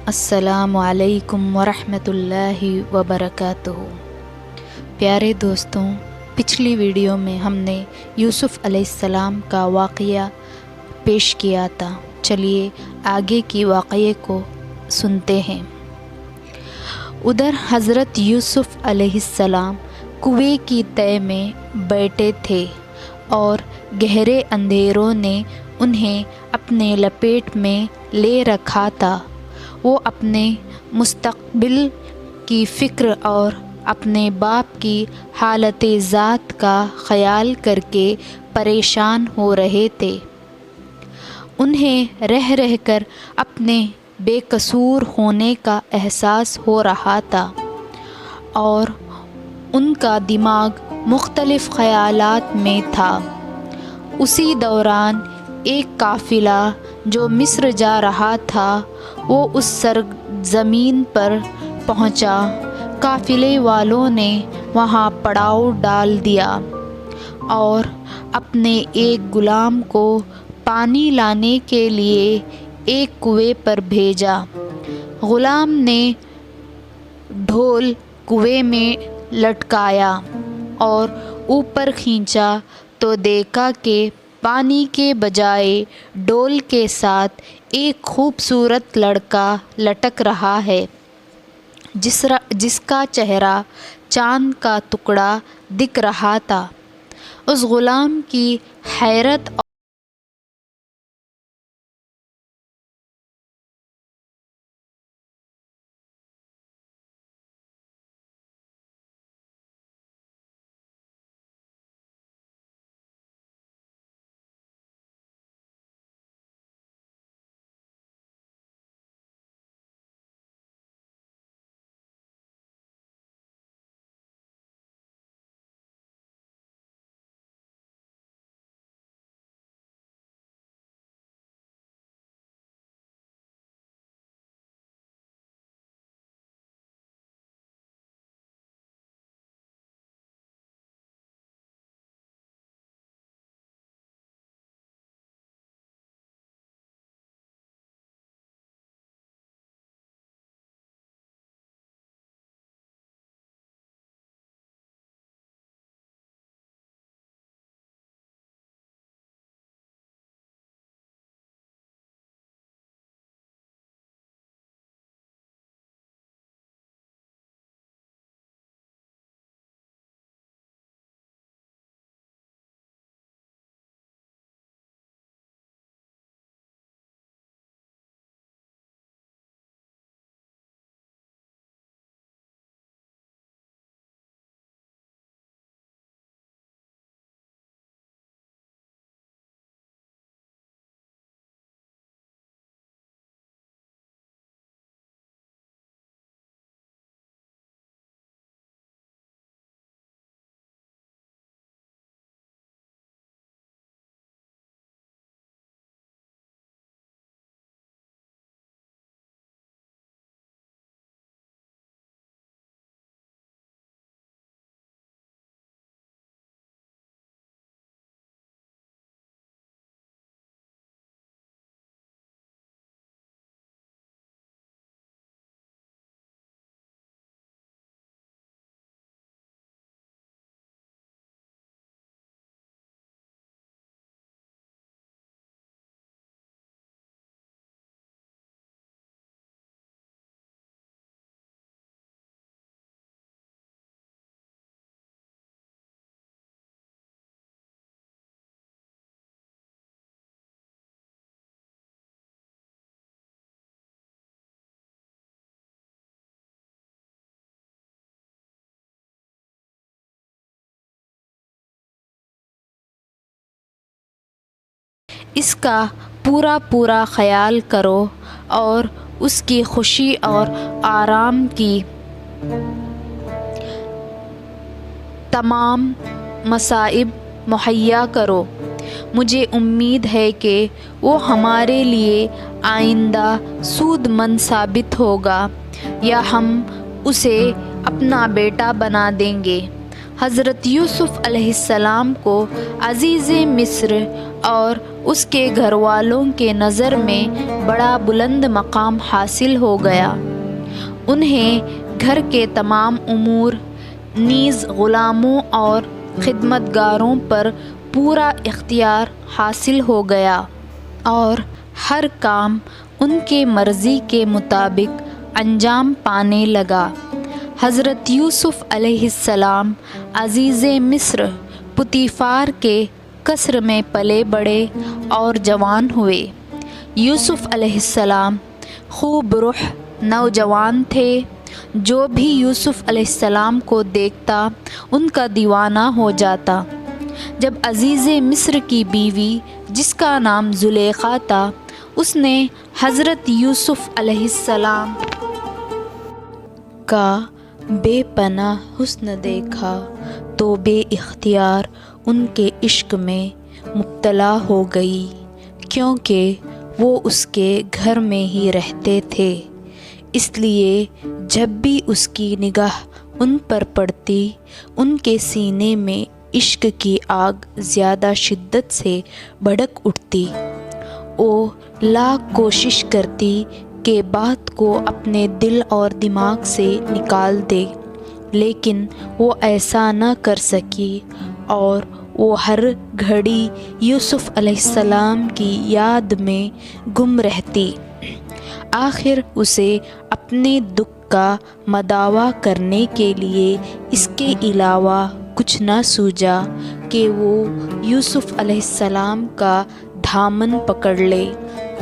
السلام علیکم ورحمۃ اللہ وبرکاتہ۔ پیارے دوستوں، پچھلی ویڈیو میں ہم نے یوسف علیہ السلام کا واقعہ پیش کیا تھا۔ چلیے آگے کی واقعے کو سنتے ہیں۔ ادھر حضرت یوسف علیہ السلام کنویں کی تہہ میں بیٹھے تھے اور گہرے اندھیروں نے انہیں اپنے لپیٹ میں لے رکھا تھا۔ وہ اپنے مستقبل کی فکر اور اپنے باپ کی حالت ذات کا خیال کر کے پریشان ہو رہے تھے۔ انہیں رہ رہ کر اپنے بے قصور ہونے کا احساس ہو رہا تھا اور ان کا دماغ مختلف خیالات میں تھا۔ اسی دوران ایک قافلہ جو مصر جا رہا تھا وہ اس سرزمین پر پہنچا۔ قافلے والوں نے وہاں پڑاؤ ڈال دیا اور اپنے ایک غلام کو پانی لانے کے لیے ایک کنویں پر بھیجا۔ غلام نے ڈھول کنویں میں لٹکایا اور اوپر کھینچا تو دیکھا کہ پانی کے بجائے ڈھول کے ساتھ ایک خوبصورت لڑکا لٹک رہا ہے جس کا چہرہ چاند کا ٹکڑا دکھ رہا تھا۔ اس غلام کی حیرت اس کا پورا خیال کرو اور اس کی خوشی اور آرام کی تمام مصائب مہیا کرو۔ مجھے امید ہے کہ وہ ہمارے لیے آئندہ سود مند ثابت ہوگا یا ہم اسے اپنا بیٹا بنا دیں گے۔ حضرت یوسف علیہ السلام کو عزیز مصر اور اس کے گھر والوں کے نظر میں بڑا بلند مقام حاصل ہو گیا۔ انہیں گھر کے تمام امور نیز غلاموں اور خدمتگاروں پر پورا اختیار حاصل ہو گیا اور ہر کام ان کے مرضی کے مطابق انجام پانے لگا۔ حضرت یوسف علیہ السلام عزیز مصر پوتیفار کے قصر میں پلے بڑھے اور جوان ہوئے۔ یوسف علیہ السلام خوب روح نوجوان تھے۔ جو بھی یوسف علیہ السلام کو دیکھتا ان کا دیوانہ ہو جاتا۔ جب عزیز مصر کی بیوی جس کا نام زلیخا تھا، اس نے حضرت یوسف علیہ السلام کا بے پناہ حسن دیکھا تو بے اختیار ان کے عشق میں مبتلا ہو گئی، کیونکہ وہ اس کے گھر میں ہی رہتے تھے۔ اس لیے جب بھی اس کی نگاہ ان پر پڑتی، ان کے سینے میں عشق کی آگ زیادہ شدت سے بھڑک اٹھتی۔ وہ لاکھ کوشش کرتی کہ بات کو اپنے دل اور دماغ سے نکال دے، لیکن وہ ایسا نہ کر سکی اور وہ ہر گھڑی یوسف علیہ السلام کی یاد میں گم رہتی۔ آخر اسے اپنے دکھ کا مداوا کرنے کے لیے اس کے علاوہ کچھ نہ سوجا کہ وہ یوسف علیہ السلام کا دامن پکڑ لے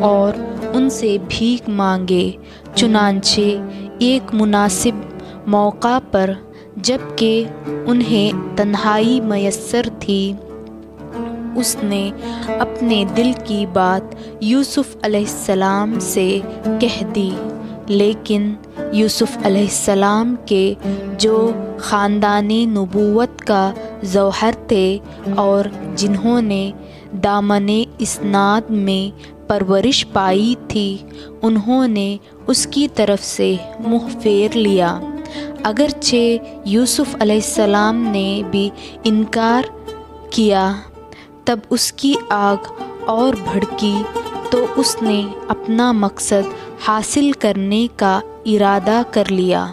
اور ان سے بھیک مانگے۔ چنانچہ ایک مناسب موقع پر جب کہ انہیں تنہائی میسر تھی، اس نے اپنے دل کی بات یوسف علیہ السلام سے کہہ دی، لیکن یوسف علیہ السلام کے جو خاندان نبوت کا جوہر تھے اور جنہوں نے دامن اسناد میں پرورش پائی تھی، انہوں نے اس کی طرف سے منہ پھیر لیا۔ اگرچہ یوسف علیہ السلام نے بھی انکار کیا، تب اس کی آگ اور بھڑکی تو اس نے اپنا مقصد حاصل کرنے کا ارادہ کر لیا۔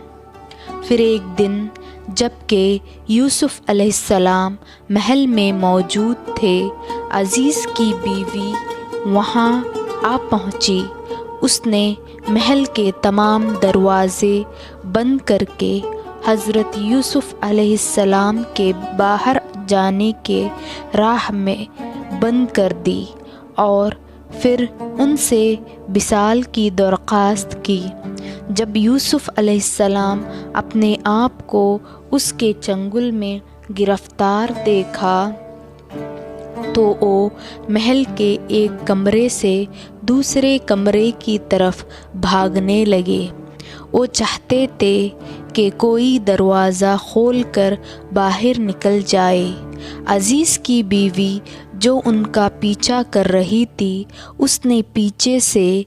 پھر ایک دن جب کہ یوسف علیہ السلام محل میں موجود تھے، عزیز کی بیوی وہاں آ پہنچی۔ اس نے محل کے تمام دروازے بند کر کے حضرت یوسف علیہ السلام کے باہر جانے کے راہ میں بند کر دی اور پھر ان سے وصال کی درخواست کی۔ جب یوسف علیہ السلام اپنے آپ کو اس کے چنگل میں گرفتار دیکھا تو وہ محل کے ایک کمرے سے دوسرے کمرے کی طرف بھاگنے لگے۔ وہ چاہتے تھے کہ کوئی دروازہ کھول کر باہر نکل جائے۔ عزیز کی بیوی جو ان کا پیچھا کر رہی تھی، اس نے پیچھے سے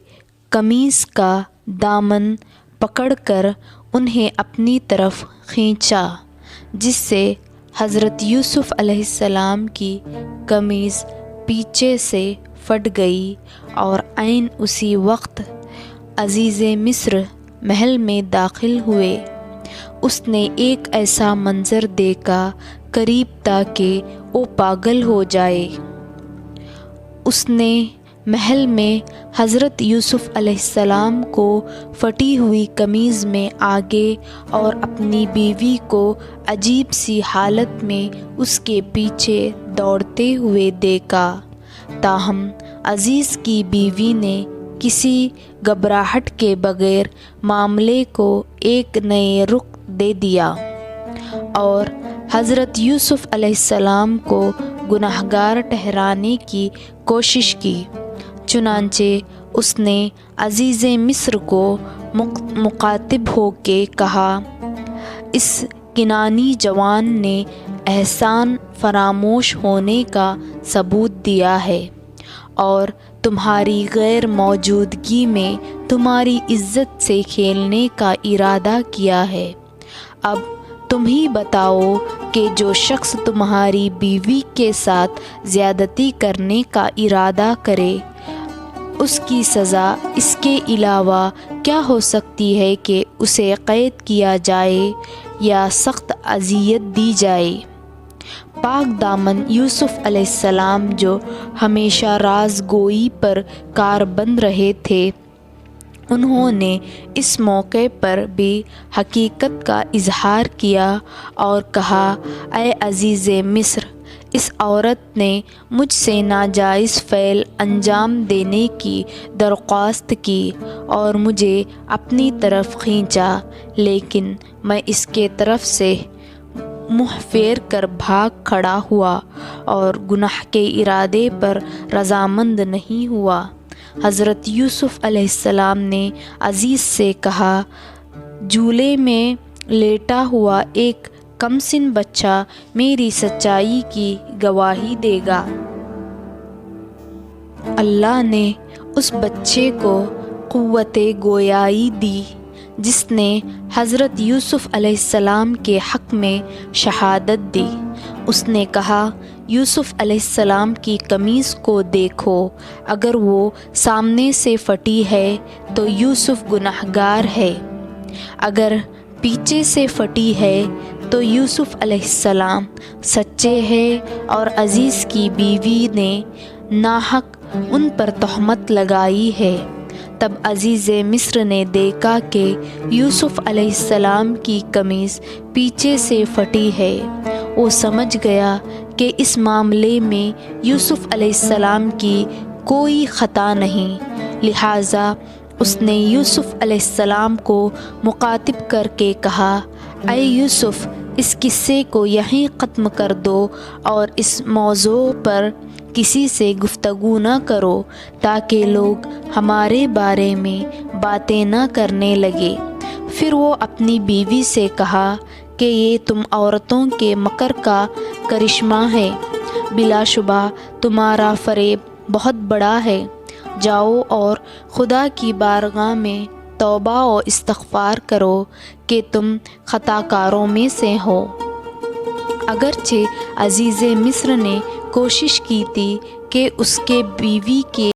قمیص کا دامن پکڑ کر انہیں اپنی طرف کھینچا، جس سے حضرت یوسف علیہ السلام کی قمیص پیچھے سے پھٹ گئی اور عین اسی وقت عزیز مصر محل میں داخل ہوئے۔ اس نے ایک ایسا منظر دیکھا، قریب تھا کہ وہ پاگل ہو جائے۔ اس نے محل میں حضرت یوسف علیہ السلام کو پھٹی ہوئی قمیض میں آگے اور اپنی بیوی کو عجیب سی حالت میں اس کے پیچھے دوڑتے ہوئے دیکھا۔ تاہم عزیز کی بیوی نے کسی گھبراہٹ کے بغیر معاملے کو ایک نئے رخ دے دیا اور حضرت یوسف علیہ السلام کو گنہگار ٹھہرانے کی کوشش کی۔ چنانچہ اس نے عزیز مصر کو مخاطب ہو کے کہا، اس کنعانی جوان نے احسان فراموش ہونے کا ثبوت دیا ہے اور تمہاری غیر موجودگی میں تمہاری عزت سے کھیلنے کا ارادہ کیا ہے۔ اب تم ہی بتاؤ کہ جو شخص تمہاری بیوی کے ساتھ زیادتی کرنے کا ارادہ کرے اس کی سزا اس کے علاوہ کیا ہو سکتی ہے کہ اسے قید کیا جائے یا سخت اذیت دی جائے۔ پاک دامن یوسف علیہ السلام جو ہمیشہ راز گوئی پر کاربند رہے تھے، انہوں نے اس موقع پر بھی حقیقت کا اظہار کیا اور کہا، اے عزیز مصر، اس عورت نے مجھ سے ناجائز فعل انجام دینے کی درخواست کی اور مجھے اپنی طرف کھینچا، لیکن میں اس کے طرف سے منہ پھیر کر بھاگ کھڑا ہوا اور گناہ کے ارادے پر رضامند نہیں ہوا۔ حضرت یوسف علیہ السلام نے عزیز سے کہا، جھولے میں لیٹا ہوا ایک کمسن بچہ میری سچائی کی گواہی دے گا۔ اللہ نے اس بچے کو قوت گویائی دی جس نے حضرت یوسف علیہ السلام کے حق میں شہادت دی۔ اس نے کہا، یوسف علیہ السلام کی قمیص کو دیکھو، اگر وہ سامنے سے پھٹی ہے تو یوسف گنہگار ہے، اگر پیچھے سے پھٹی ہے تو یوسف علیہ السلام سچے ہیں اور عزیز کی بیوی نے ناحق ان پر تہمت لگائی ہے۔ تب عزیز مصر نے دیکھا کہ یوسف علیہ السلام کی قمیص پیچھے سے پھٹی ہے۔ وہ سمجھ گیا کہ اس معاملے میں یوسف علیہ السلام کی کوئی خطا نہیں، لہٰذا اس نے یوسف علیہ السلام کو مخاطب کر کے کہا، اے یوسف، اس قصے کو یہیں ختم کر دو اور اس موضوع پر کسی سے گفتگو نہ کرو تاکہ لوگ ہمارے بارے میں باتیں نہ کرنے لگے۔ پھر وہ اپنی بیوی سے کہا کہ یہ تم عورتوں کے مکر کا کرشمہ ہے، بلا شبہ تمہارا فریب بہت بڑا ہے۔ جاؤ اور خدا کی بارگاہ میں توبہ و استغفار کرو کہ تم خطا کاروں میں سے ہو۔ اگرچہ عزیز مصر نے کوشش کی تھی کہ اس کے بیوی کے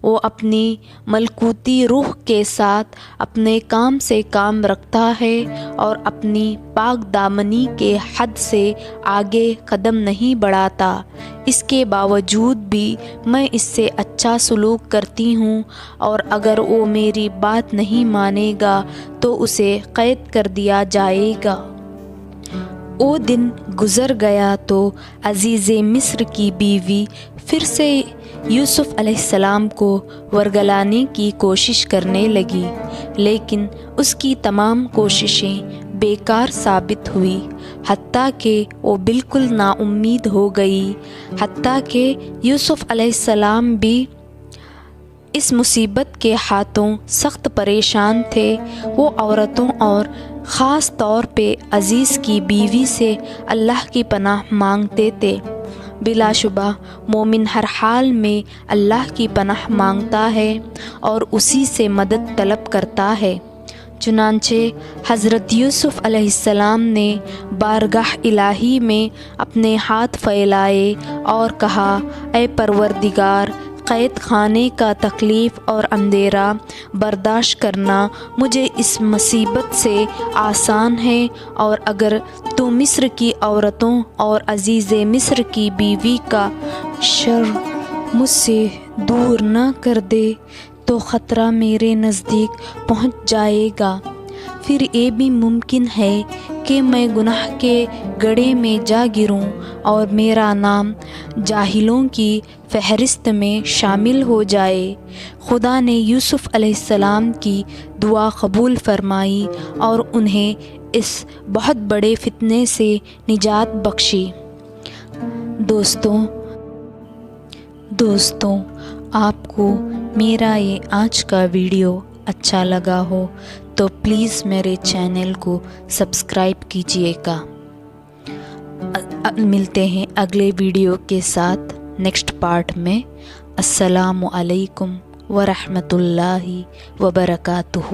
وہ اپنی ملکوتی روح کے ساتھ اپنے کام سے کام رکھتا ہے اور اپنی پاک دامنی کے حد سے آگے قدم نہیں بڑھاتا، اس کے باوجود بھی میں اس سے اچھا سلوک کرتی ہوں، اور اگر وہ میری بات نہیں مانے گا تو اسے قید کر دیا جائے گا۔ وہ دن گزر گیا تو عزیز مصر کی بیوی پھر سے یوسف علیہ السلام کو ورگلانے کی کوشش کرنے لگی، لیکن اس کی تمام کوششیں بیکار ثابت ہوئی، حتیٰ کہ وہ بالکل نا امید ہو گئی۔ حتیٰ کہ یوسف علیہ السلام بھی اس مصیبت کے ہاتھوں سخت پریشان تھے۔ وہ عورتوں اور خاص طور پہ عزیز کی بیوی سے اللہ کی پناہ مانگتے تھے۔ بلا شبہ مومن ہر حال میں اللہ کی پناہ مانگتا ہے اور اسی سے مدد طلب کرتا ہے۔ چنانچہ حضرت یوسف علیہ السلام نے بارگاہ الہی میں اپنے ہاتھ پھیلائے اور کہا، اے پروردگار، قید خانے کا تکلیف اور اندھیرا برداشت کرنا مجھے اس مصیبت سے آسان ہے، اور اگر تو مصر کی عورتوں اور عزیز مصر کی بیوی کا شر مجھ سے دور نہ کر دے تو خطرہ میرے نزدیک پہنچ جائے گا۔ پھر یہ بھی ممکن ہے کہ میں گناہ کے گڑھے میں جا گروں اور میرا نام جاہلوں کی فہرست میں شامل ہو جائے۔ خدا نے یوسف علیہ السلام کی دعا قبول فرمائی اور انہیں اس بہت بڑے فتنے سے نجات بخشی۔ دوستوں، آپ کو میرا یہ آج کا ویڈیو اچھا لگا ہو تو پلیز میرے چینل کو سبسکرائب کیجیے گا۔ ملتے ہیں اگلے ویڈیو کے ساتھ نیکسٹ پارٹ میں۔ السلام علیکم ورحمۃ اللہ وبرکاتہ۔